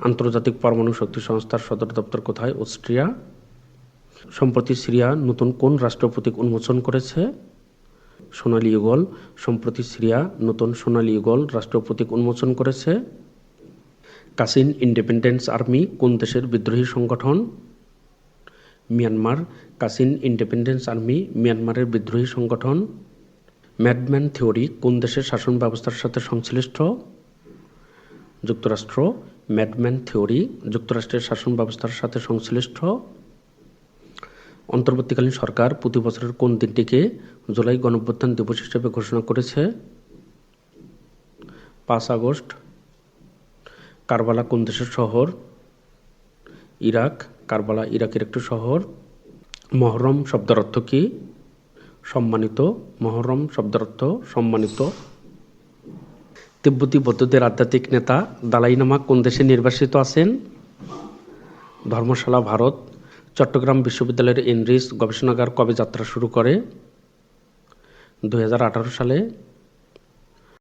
আন্তর্জাতিক পরমাণু শক্তি সংস্থার সদর দপ্তর কোথায়? অস্ট্রিয়া। সম্প্রতি সিরিয়া নতুন কোন রাষ্ট্র প্রতীক উন্মোচন করেছে? সোনালী ঈগল। সম্প্রতি সিরিয়া নতুন সোনালী ঈগল রাষ্ট্র প্রতীক উন্মোচন করেছে। কাচিন ইন্ডিপেন্ডেন্স আর্মি কোন দেশের বিদ্রোহী সংগঠন? মিয়ানমার। কাচিন ইন্ডিপেন্ডেন্স আর্মি মিয়ানমারের বিদ্রোহী সংগঠন। ম্যাডম্যান থিওরি কোন দেশের শাসন ব্যবস্থার সাথে সংশ্লিষ্ট? যুক্তরাষ্ট্র। ম্যাডম্যান থিওরি যুক্তরাষ্ট্রের শাসন ব্যবস্থার সাথে সংশ্লিষ্ট। অন্তর্বর্তীকালীন সরকার প্রতি বছরের কোন দিনটিকে জুলাই গণঅভ্যুত্থান দিবস হিসেবে ঘোষণা করেছে? 5 আগস্ট। কারবালা কোন দেশের শহর? ইরাক। কারবালা ইরাকের একটি শহর। মহরম শব্দের অর্থ কি? সম্মানিত। মহরম শব্দের অর্থ সম্মানিত। তিব্বতী বৌদ্ধদের আধ্যাত্মিক নেতা দালাই লামা কোন দেশে নির্বাসিত আছেন? ধর্মশালা, ভারত। চট্টগ্রাম বিশ্ববিদ্যালয়ের এনরিচ গবেষণাগার কবে যাত্রা শুরু করে? 2018 সালে।